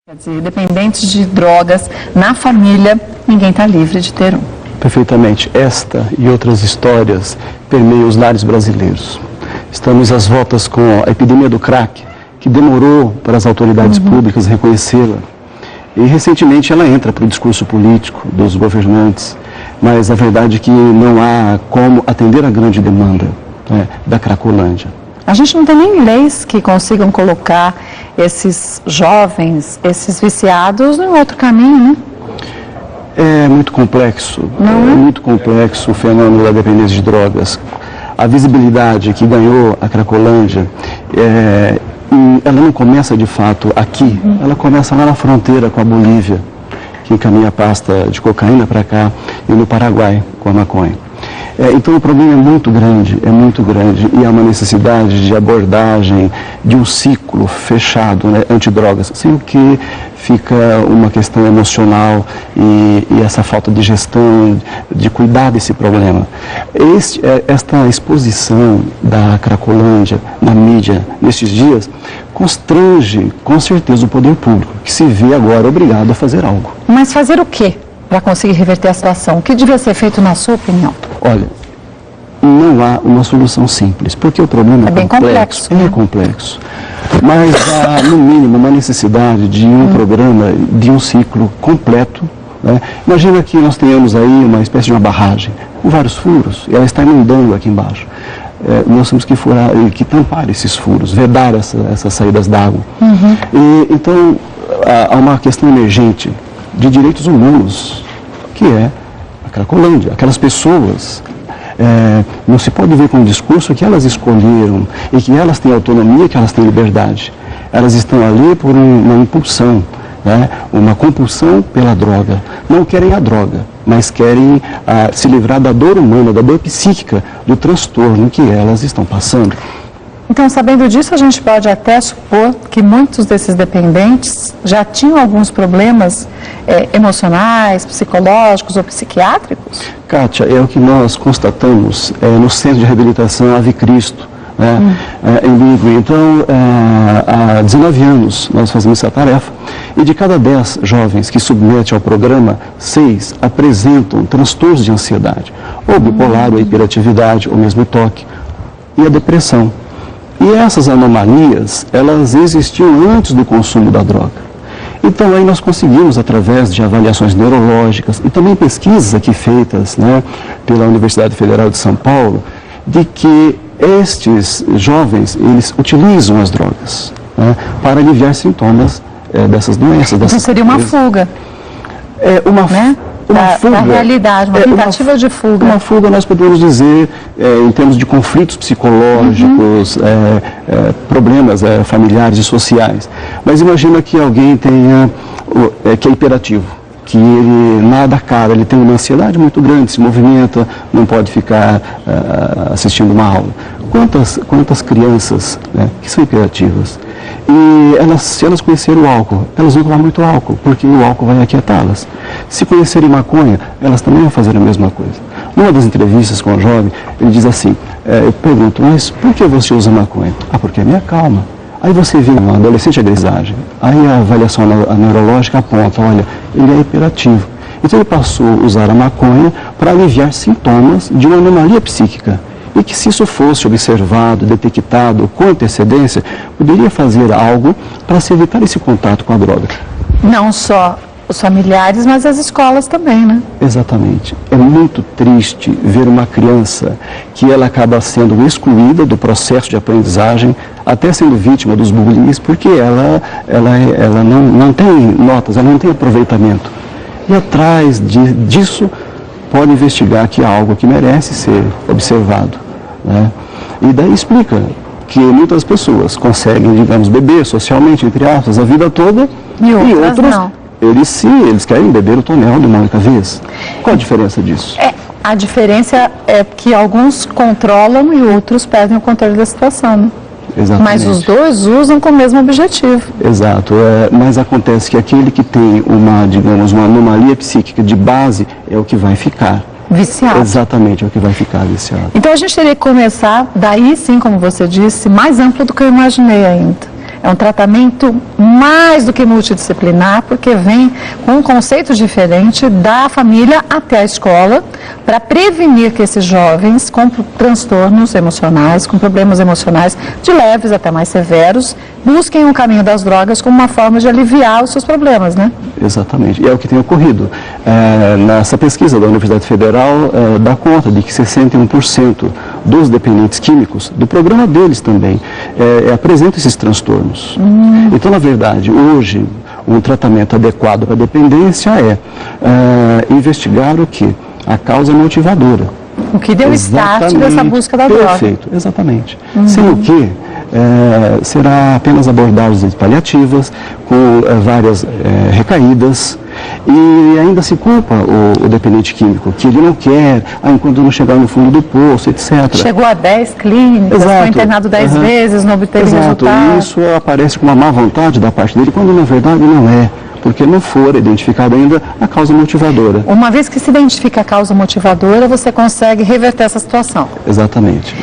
Quer dizer, dependentes de drogas na família, ninguém está livre de ter um. Perfeitamente. Esta e outras histórias permeiam os lares brasileiros. Estamos às voltas com a epidemia do crack, que demorou para as autoridades públicas reconhecê-la. E recentemente ela entra para o discurso político dos governantes, mas a verdade é que não há como atender a grande demanda, né, da Cracolândia. A gente não tem nem leis que consigam colocar esses jovens, esses viciados, em outro caminho, né? É muito complexo, muito complexo o fenômeno da dependência de drogas. A visibilidade que ganhou a Cracolândia, ela não começa de fato aqui, ela começa lá na fronteira com a Bolívia, que encaminha a pasta de cocaína para cá, e no Paraguai com a maconha. Então o problema é muito grande, e há uma necessidade de abordagem de um ciclo fechado, né, antidrogas, sem o que fica uma questão emocional e essa falta de gestão, de cuidar desse problema. Esta exposição da Cracolândia na mídia nestes dias constrange com certeza o poder público, que se vê agora obrigado a fazer algo. Mas fazer o quê para conseguir reverter a situação? O que devia ser feito na sua opinião? Olha, não há uma solução simples, porque o problema é bem complexo. Ele é complexo. Mas há, no mínimo, uma necessidade de um programa, de um ciclo completo, né? Imagina que nós tenhamos aí uma espécie de uma barragem, com vários furos, e ela está inundando aqui embaixo. Nós temos que tampar esses furos, vedar essas saídas d'água. Então, há uma questão emergente de direitos humanos, que é a Cracolândia. Aquelas pessoas, não se pode ver com um discurso que elas escolheram e que elas têm autonomia, que elas têm liberdade. Elas estão ali por uma impulsão, né? Uma compulsão pela droga. Não querem a droga, mas querem se livrar da dor humana, da dor psíquica, do transtorno que elas estão passando. Então, sabendo disso, a gente pode até supor que muitos desses dependentes já tinham alguns problemas emocionais, psicológicos ou psiquiátricos? Kátia, é o que nós constatamos no Centro de Reabilitação Ave Cristo, né, em Ligure. Então, há 19 anos nós fazemos essa tarefa, e de cada 10 jovens que submetem ao programa, 6 apresentam transtornos de ansiedade, ou bipolar, ou hiperatividade, ou mesmo toque, e a depressão. E essas anomalias, elas existiam antes do consumo da droga. Então aí nós conseguimos, através de avaliações neurológicas e também pesquisas aqui feitas, né, pela Universidade Federal de São Paulo, de que estes jovens, eles utilizam as drogas, né, para aliviar sintomas dessas doenças. Então seria uma fuga. Uma fuga, da realidade, uma tentativa de fuga. Uma fuga, nós podemos dizer, em termos de conflitos psicológicos, problemas familiares e sociais. Mas imagina que alguém tenha, que é hiperativo, que ele nada cara, ele tem uma ansiedade muito grande, se movimenta, não pode ficar assistindo uma aula. Quantas crianças, né, que são hiperativas? E se elas conhecerem o álcool, elas vão tomar muito álcool, porque o álcool vai aquietá-las. Se conhecerem maconha, elas também vão fazer a mesma coisa. Numa das entrevistas com o jovem, ele diz assim, eu pergunto, mas por que você usa maconha? Porque me acalma. Aí você vê um adolescente agressagem, aí a avaliação neurológica aponta, olha, ele é hiperativo. Então ele passou a usar a maconha para aliviar sintomas de uma anomalia psíquica. E que se isso fosse observado, detectado com antecedência, poderia fazer algo para se evitar esse contato com a droga. Não só os familiares, mas as escolas também, né? Exatamente. É muito triste ver uma criança que ela acaba sendo excluída do processo de aprendizagem, até sendo vítima dos bullying, porque ela não tem notas, ela não tem aproveitamento. E atrás disso pode investigar que há algo que merece ser observado, né? E daí explica que muitas pessoas conseguem, digamos, beber socialmente, entre aspas, a vida toda, e outros não. Eles querem beber o tonel de uma única vez. Qual a diferença disso? A diferença é que alguns controlam e outros perdem o controle da situação, né? Exatamente. Mas os dois usam com o mesmo objetivo. Exato, mas acontece que aquele que tem uma anomalia psíquica de base é o que vai ficar viciado. Exatamente, é o que vai ficar viciado. Então a gente teria que começar, daí sim, como você disse, mais amplo do que eu imaginei ainda. É um tratamento mais do que multidisciplinar, porque vem com um conceito diferente da família até a escola, para prevenir que esses jovens com transtornos emocionais, com problemas emocionais de leves até mais severos, busquem o caminho das drogas como uma forma de aliviar os seus problemas, né? Exatamente, e é o que tem ocorrido. Nessa pesquisa da Universidade Federal, dá conta de que 61% dos dependentes químicos, do programa deles também, apresentam esses transtornos. Então, na verdade, hoje, um tratamento adequado para a dependência é investigar o quê? A causa motivadora. O que deu start dessa busca da droga. Perfeito, exatamente. Sem o que será apenas abordagens paliativas, com várias recaídas, e ainda se culpa o dependente químico, que ele não quer, enquanto não chegar no fundo do poço, etc. Chegou a 10 clínicas, foi internado 10 vezes, não obteve resultado. E isso aparece com uma má vontade da parte dele, quando na verdade não é. Porque não for identificada ainda a causa motivadora. Uma vez que se identifica a causa motivadora, você consegue reverter essa situação. Exatamente.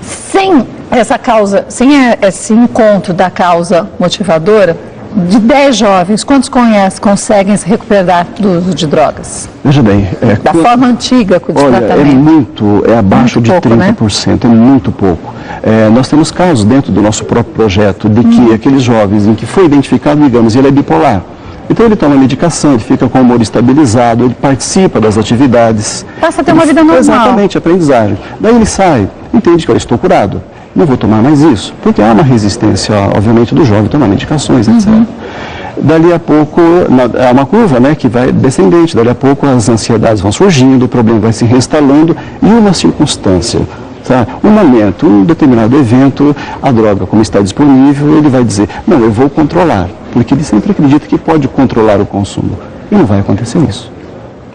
Sem essa causa, sem esse encontro da causa motivadora, de 10 jovens, quantos conseguem se recuperar do uso de drogas? Veja bem... da forma antiga de tratamento? É abaixo muito de pouco, 30%, né? É muito pouco. Nós temos casos dentro do nosso próprio projeto de que aqueles jovens em que foi identificado, digamos, ele é bipolar. Então ele toma medicação, ele fica com o humor estabilizado, ele participa das atividades. Passa a ter uma vida normal. Exatamente, aprendizagem. Daí ele sai, entende que eu estou curado, não vou tomar mais isso, porque há uma resistência, obviamente, do jovem tomar medicações, etc. Dali a pouco, há uma curva, né, que vai descendente, dali a pouco as ansiedades vão surgindo, o problema vai se reinstalando e uma circunstância, um momento, um determinado evento, a droga, como está disponível, ele vai dizer, não, eu vou controlar, porque ele sempre acredita que pode controlar o consumo. E não vai acontecer isso.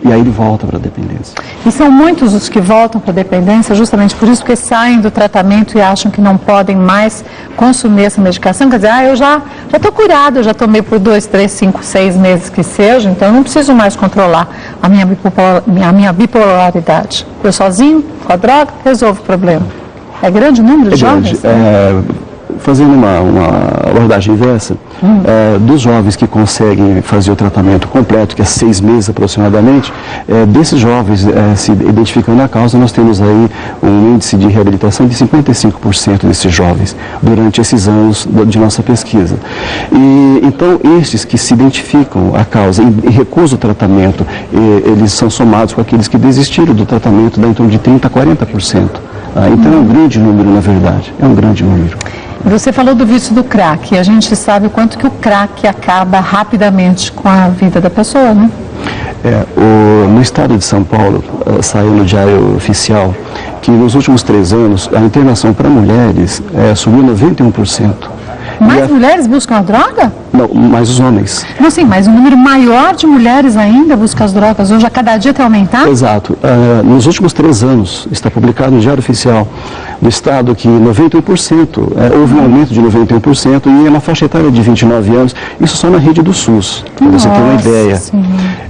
E aí ele volta para a dependência. E são muitos os que voltam para a dependência justamente por isso, porque saem do tratamento e acham que não podem mais consumir essa medicação. Quer dizer, eu já estou curado, eu já tomei por 2, 3, 5, 6 meses que seja, então eu não preciso mais controlar a minha bipolaridade. Eu sozinho, com a droga, resolvo o problema. É grande o número de jovens? Fazendo uma abordagem inversa, dos jovens que conseguem fazer o tratamento completo, que é 6 meses aproximadamente, desses jovens se identificando a causa, nós temos aí um índice de reabilitação de 55% desses jovens durante esses anos de nossa pesquisa. E então, estes que se identificam a causa e recusam o tratamento, eles são somados com aqueles que desistiram do tratamento, dá em torno de 30% a 40%. Então é um grande número, na verdade, é um grande número. Você falou do vício do crack, e a gente sabe o quanto que o crack acaba rapidamente com a vida da pessoa, né? No estado de São Paulo, saiu no Diário Oficial que nos últimos 3 anos a internação para mulheres subiu 91%. Mais mulheres buscam a droga? Não, mais os homens. Não, sim, mas um número maior de mulheres ainda busca as drogas hoje, a cada dia tem aumentado? Exato. Nos últimos 3 anos, está publicado no Diário Oficial do Estado que 91%, houve um aumento de 91% e é na faixa etária de 29 anos, isso só na rede do SUS, para você ter uma ideia. Sim.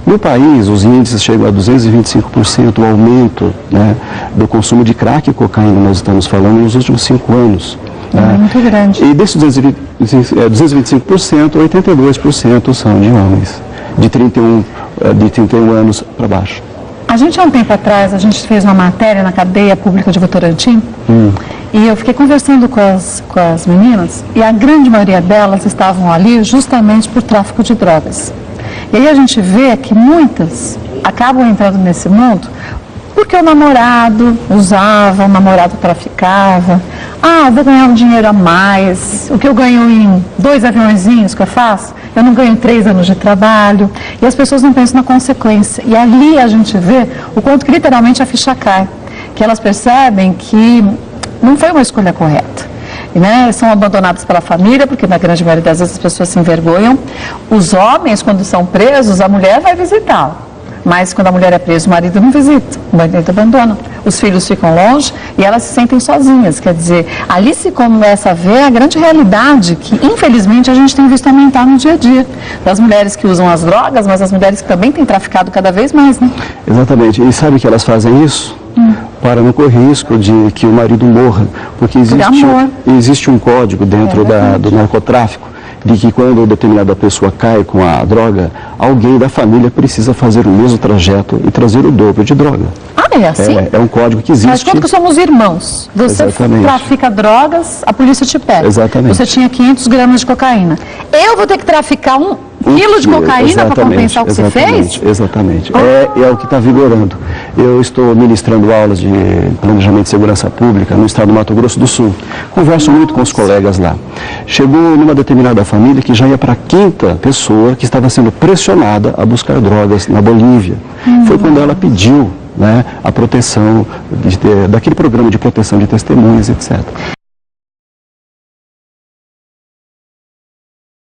No país, os índices chegam a 225% o aumento, né, do consumo de crack e cocaína, nós estamos falando, nos últimos 5 anos. Muito grande. E desses 225%, 82% são de homens, de 31 anos para baixo. A gente, há um tempo atrás, a gente fez uma matéria na cadeia pública de Votorantim, e eu fiquei conversando com as meninas, e a grande maioria delas estavam ali justamente por tráfico de drogas. E aí a gente vê que muitas acabam entrando nesse mundo porque o namorado usava, o namorado traficava. Vou ganhar um dinheiro a mais. O que eu ganho em 2 aviãozinhos que eu faço, eu não ganho em 3 anos de trabalho. E as pessoas não pensam na consequência. E ali a gente vê o quanto que literalmente a ficha cai. Que elas percebem que não foi uma escolha correta. E, são abandonadas pela família, porque na grande maioria das vezes as pessoas se envergonham. Os homens, quando são presos, a mulher vai visitá-lo. Mas quando a mulher é presa, o marido não visita, o marido abandona. Os filhos ficam longe e elas se sentem sozinhas. Quer dizer, ali se começa a ver a grande realidade que, infelizmente, a gente tem visto aumentar no dia a dia. Das mulheres que usam as drogas, mas as mulheres que também têm traficado cada vez mais, né? Exatamente. E sabe que elas fazem isso? para não correr risco de que o marido morra, porque existe um código dentro do narcotráfico de que quando determinada pessoa cai com a droga, alguém da família precisa fazer o mesmo trajeto e trazer o dobro de droga. Ah, é assim? É um código que existe. Mas quando que somos irmãos, você Exatamente. trafica drogas, a polícia te pega. Exatamente. Você tinha 500 gramas de cocaína. Eu vou ter que traficar um quilo de cocaína para compensar o que você fez? Exatamente. É o que está vigorando. Eu estou ministrando aulas de planejamento de segurança pública no estado do Mato Grosso do Sul. Converso muito com os colegas lá. Chegou numa determinada família que já ia para a 5ª pessoa que estava sendo pressionada a buscar drogas na Bolívia. Foi quando ela pediu, né, a proteção daquele programa de proteção de testemunhas, etc.